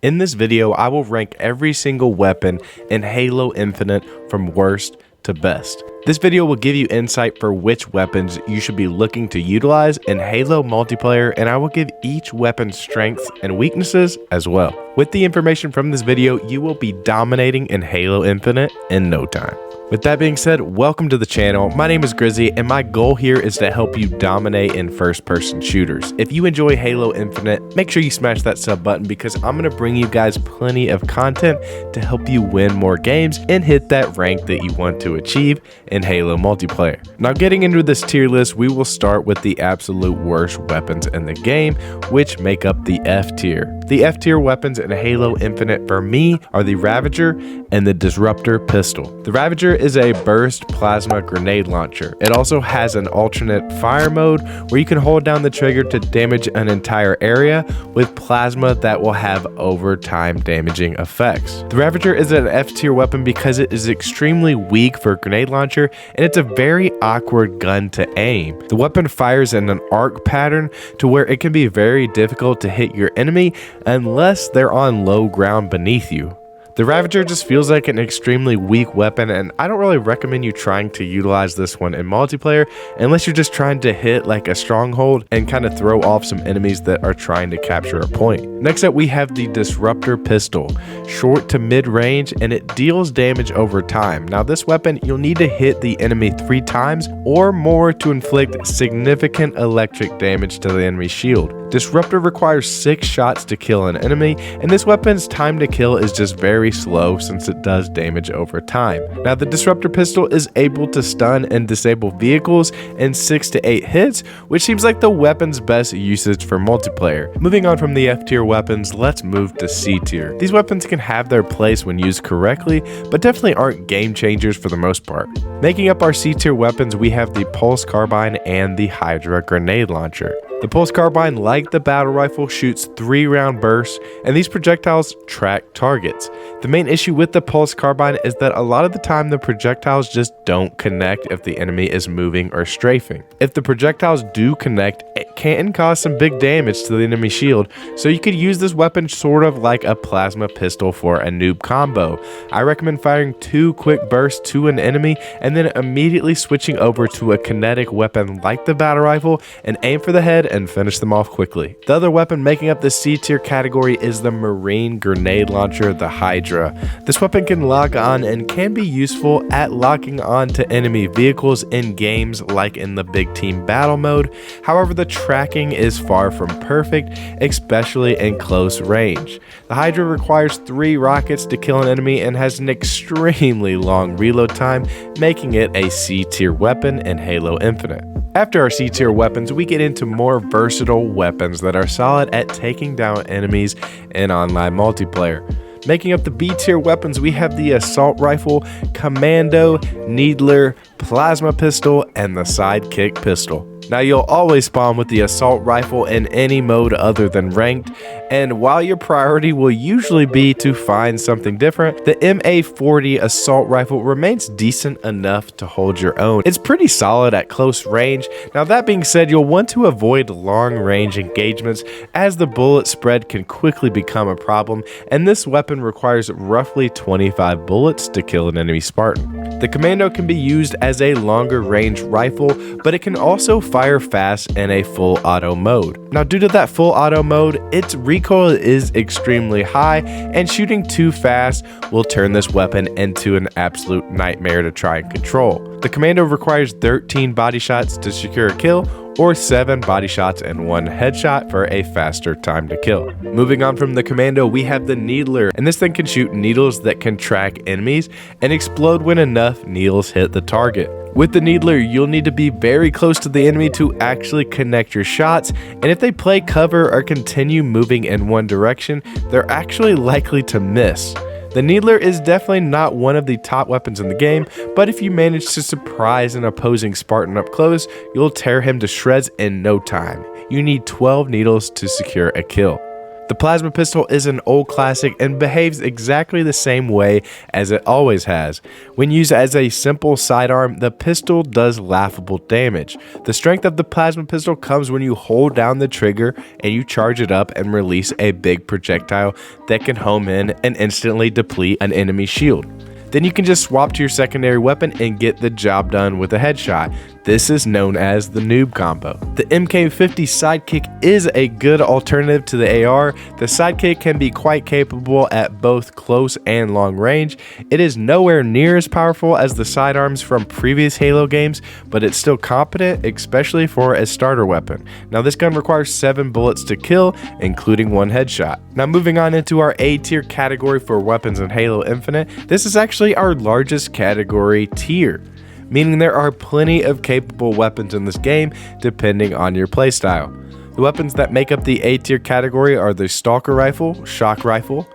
In this video, I will rank every single weapon in Halo Infinite from worst to best. This video will give you insight for which weapons you should be looking to utilize in Halo multiplayer, and I will give each weapon strengths and weaknesses as well. With the information from this video, you will be dominating in Halo Infinite in no time. With that being said, welcome to the channel. My name is Grizzy, and my goal here is to help you dominate in first-person shooters. If you enjoy Halo Infinite, make sure you smash that sub button because I'm going to bring you guys plenty of content to help you win more games and hit that rank that you want to achieve in Halo multiplayer. Now, getting into this tier list, we will start with the absolute worst weapons in the game, which make up the F tier. The F tier weapons in Halo Infinite for me are the Ravager and the Disruptor pistol. The Ravager is a burst plasma grenade launcher. It also has an alternate fire mode where you can hold down the trigger to damage an entire area with plasma that will have overtime damaging effects. The Ravager is an F tier weapon because it is extremely weak for grenade launcher and it's a very awkward gun to aim. The weapon fires in an arc pattern to where it can be very difficult to hit your enemy unless they're on low ground beneath you. The Ravager just feels like an extremely weak weapon, and I don't really recommend you trying to utilize this one in multiplayer unless you're just trying to hit like a stronghold and kind of throw off some enemies that are trying to capture a point. Next up, we have the Disruptor pistol, short to mid range, and it deals damage over time. Now this weapon, you'll need to hit the enemy 3 times or more to inflict significant electric damage to the enemy shield. Disruptor requires 6 shots to kill an enemy, and this weapon's time to kill is just very slow since it does damage over time. Now the Disruptor pistol is able to stun and disable vehicles in 6 to 8 hits, which seems like the weapon's best usage for multiplayer. Moving on from the F tier weapons, let's move to C tier. These weapons can have their place when used correctly, but definitely aren't game changers for the most part. Making up our C tier weapons, we have the Pulse Carbine and the Hydra grenade launcher. The Pulse Carbine, like the battle rifle, shoots 3-round bursts, and these projectiles track targets. The main issue with the Pulse Carbine is that a lot of the time the projectiles just don't connect if the enemy is moving or strafing. If the projectiles do connect, it can cause some big damage to the enemy shield, so you could use this weapon sort of like a plasma pistol for a noob combo. I recommend firing 2 quick bursts to an enemy and then immediately switching over to a kinetic weapon like the battle rifle and aim for the head and finish them off quickly. The other weapon making up the C tier category is the Marine grenade launcher, the Hydra. This weapon can lock on and can be useful at locking on to enemy vehicles in games like in the big team battle mode. However, the tracking is far from perfect, especially in close range. The Hydra requires 3 rockets to kill an enemy and has an extremely long reload time, making it a C tier weapon in Halo Infinite. After our C tier weapons, we get into more versatile weapons that are solid at taking down enemies in online multiplayer. Making up the B tier weapons, we have the Assault Rifle, Commando, Needler, Plasma Pistol, and the Sidekick Pistol. Now you'll always spawn with the Assault Rifle in any mode other than ranked, and while your priority will usually be to find something different, the MA40 Assault Rifle remains decent enough to hold your own. It's pretty solid at close range. Now that being said, you'll want to avoid long range engagements as the bullet spread can quickly become a problem, and this weapon requires roughly 25 bullets to kill an enemy Spartan. The Commando can be used as a longer range rifle, but it can also fire fast in a full auto mode. Now due to that full auto mode, its recoil is extremely high, and shooting too fast will turn this weapon into an absolute nightmare to try and control. The Commando requires 13 body shots to secure a kill, or 7 body shots and 1 headshot for a faster time to kill. Moving on from the Commando, we have the Needler, and this thing can shoot needles that can track enemies and explode when enough needles hit the target. With the Needler, you'll need to be very close to the enemy to actually connect your shots, and if they play cover or continue moving in one direction, they're actually likely to miss. The Needler is definitely not one of the top weapons in the game, but if you manage to surprise an opposing Spartan up close, you'll tear him to shreds in no time. You need 12 needles to secure a kill. The plasma pistol is an old classic and behaves exactly the same way as it always has. When used as a simple sidearm, the pistol does laughable damage. The strength of the plasma pistol comes when you hold down the trigger and you charge it up and release a big projectile that can home in and instantly deplete an enemy shield. Then you can just swap to your secondary weapon and get the job done with a headshot. This is known as the noob combo. The MK50 Sidekick is a good alternative to the AR. The Sidekick can be quite capable at both close and long range. It is nowhere near as powerful as the sidearms from previous Halo games, but it's still competent, especially for a starter weapon. Now this gun requires 7 bullets to kill, including 1 headshot. Now moving on into our A tier category for weapons in Halo Infinite, this is actually our largest category tier, meaning there are plenty of capable weapons in this game depending on your playstyle. The weapons that make up the A tier category are the Stalker Rifle, Shock Rifle,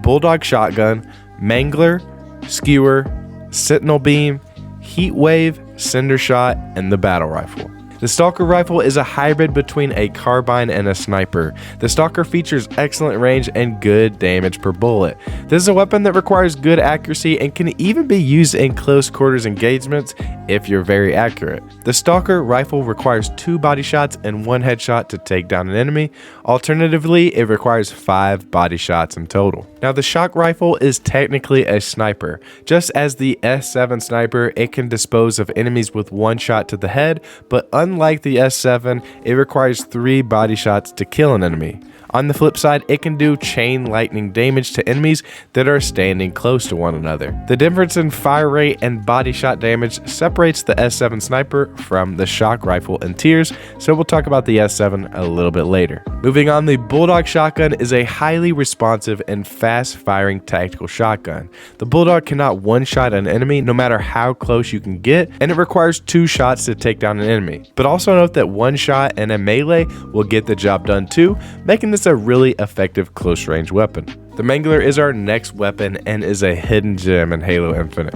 Bulldog Shotgun, Mangler, Skewer, Sentinel Beam, Heat Wave, Cinder Shot, and the Battle Rifle. The Stalker Rifle is a hybrid between a carbine and a sniper. The Stalker features excellent range and good damage per bullet. This is a weapon that requires good accuracy and can even be used in close quarters engagements if you're very accurate. The Stalker Rifle requires 2 body shots and 1 headshot to take down an enemy. Alternatively, it requires 5 body shots in total. Now the Shock Rifle is technically a sniper. Just as the S7 Sniper, it can dispose of enemies with 1 shot to the head, but unlike the S7, it requires 3 body shots to kill an enemy. On the flip side, it can do chain lightning damage to enemies that are standing close to one another. The difference in fire rate and body shot damage separates the S7 Sniper from the Shock Rifle in tiers, so we'll talk about the S7 a little bit later. Moving on, the Bulldog Shotgun is a highly responsive and fast-firing tactical shotgun. The Bulldog cannot one-shot an enemy no matter how close you can get, and it requires 2 shots to take down an enemy. But also note that 1 shot and a melee will get the job done too, making this a really effective close-range weapon. The Mangler is our next weapon and is a hidden gem in Halo Infinite.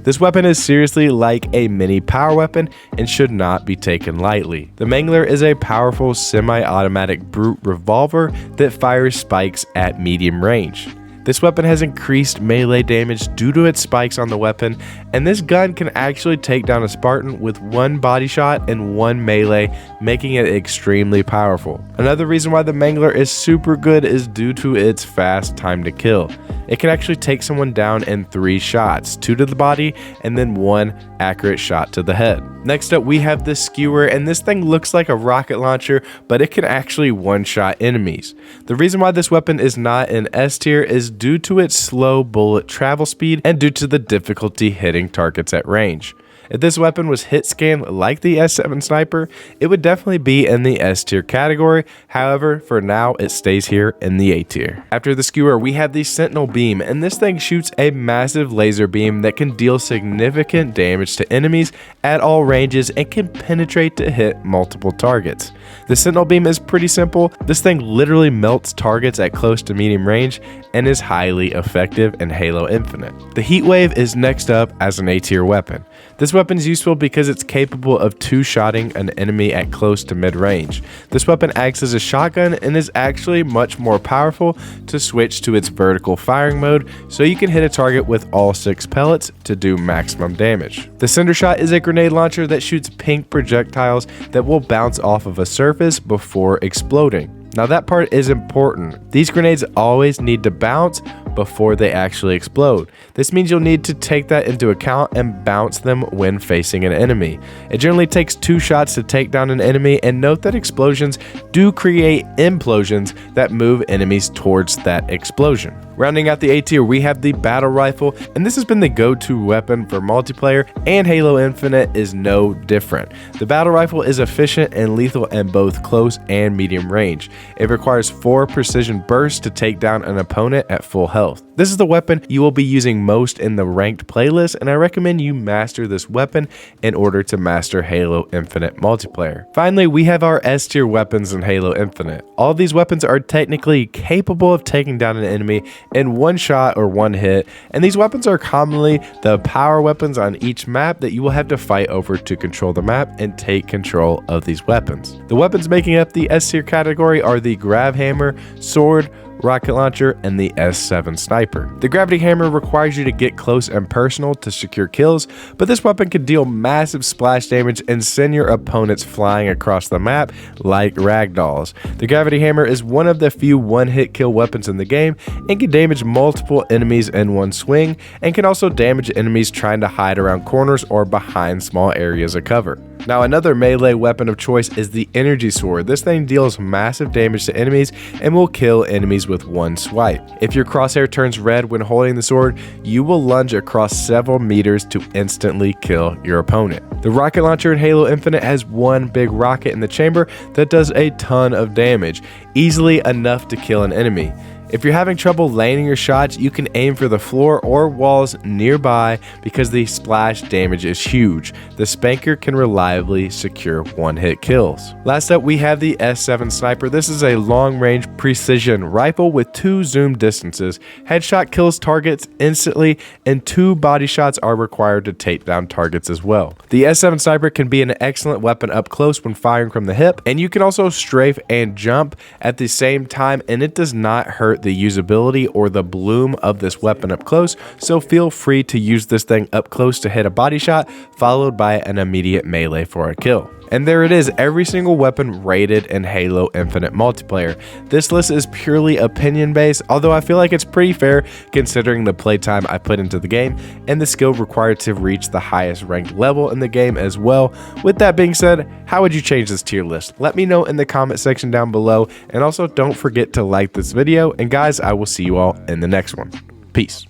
This weapon is seriously like a mini power weapon and should not be taken lightly. The Mangler is a powerful semi-automatic brute revolver that fires spikes at medium range. This weapon has increased melee damage due to its spikes on the weapon, and this gun can actually take down a Spartan with 1 body shot and 1 melee, making it extremely powerful. Another reason why the Mangler is super good is due to its fast time to kill. It can actually take someone down in 3 shots, 2 to the body and then 1 accurate shot to the head. Next up we have the Skewer, and this thing looks like a rocket launcher, but it can actually one-shot enemies. The reason why this weapon is not in S tier is due to its slow bullet travel speed and due to the difficulty hitting targets at range. If this weapon was hit scanned like the S7 Sniper, it would definitely be in the S tier category. However, for now, it stays here in the A tier. After the Skewer, we have the Sentinel Beam, and this thing shoots a massive laser beam that can deal significant damage to enemies at all ranges and can penetrate to hit multiple targets. The Sentinel Beam is pretty simple. This thing literally melts targets at close to medium range and is highly effective in Halo Infinite. The Heat Wave is next up as an A tier weapon. This weapon is useful because it's capable of 2-shotting an enemy at close to mid-range. This weapon acts as a shotgun and is actually much more powerful to switch to its vertical firing mode, so you can hit a target with all 6 pellets to do maximum damage. The Cinder Shot is a grenade launcher that shoots pink projectiles that will bounce off of a surface before exploding. Now that part is important. These grenades always need to bounce before they actually explode. This means you'll need to take that into account and bounce them when facing an enemy. It generally takes 2 shots to take down an enemy, and note that explosions do create implosions that move enemies towards that explosion. Rounding out the A tier, we have the Battle Rifle, and this has been the go-to weapon for multiplayer, and Halo Infinite is no different. The Battle Rifle is efficient and lethal in both close and medium range. It requires 4 precision bursts to take down an opponent at full health. This is the weapon you will be using most in the ranked playlist, and I recommend you master this weapon in order to master Halo Infinite multiplayer. Finally, we have our S tier weapons in Halo Infinite. All these weapons are technically capable of taking down an enemy in one shot or one hit, and these weapons are commonly the power weapons on each map that you will have to fight over to control the map and take control of these weapons. The weapons making up the S tier category are the Grav Hammer, Sword, Rocket Launcher, and the S7 Sniper. The Gravity Hammer requires you to get close and personal to secure kills, but this weapon can deal massive splash damage and send your opponents flying across the map like ragdolls. The Gravity Hammer is one of the few one-hit kill weapons in the game and can damage multiple enemies in one swing, and can also damage enemies trying to hide around corners or behind small areas of cover. Now, another melee weapon of choice is the Energy Sword. This thing deals massive damage to enemies and will kill enemies with one swipe. If your crosshair turns red when holding the sword, you will lunge across several meters to instantly kill your opponent. The Rocket Launcher in Halo Infinite has one big rocket in the chamber that does a ton of damage, easily enough to kill an enemy. If you're having trouble landing your shots, you can aim for the floor or walls nearby because the splash damage is huge. The Spanker can reliably secure one-hit kills. Last up, we have the S7 Sniper. This is a long-range precision rifle with 2 zoom distances. Headshot kills targets instantly, and 2 body shots are required to take down targets as well. The S7 Sniper can be an excellent weapon up close when firing from the hip, and you can also strafe and jump at the same time, and it does not hurt the usability or the bloom of this weapon up close, so feel free to use this thing up close to hit a body shot, followed by an immediate melee for a kill. And there it is, every single weapon rated in Halo Infinite multiplayer. This list is purely opinion based, although I feel like it's pretty fair considering the playtime I put into the game and the skill required to reach the highest ranked level in the game as well. With that being said, how would you change this tier list? Let me know in the comment section down below, and also don't forget to like this video, and guys, I will see you all in the next one. Peace.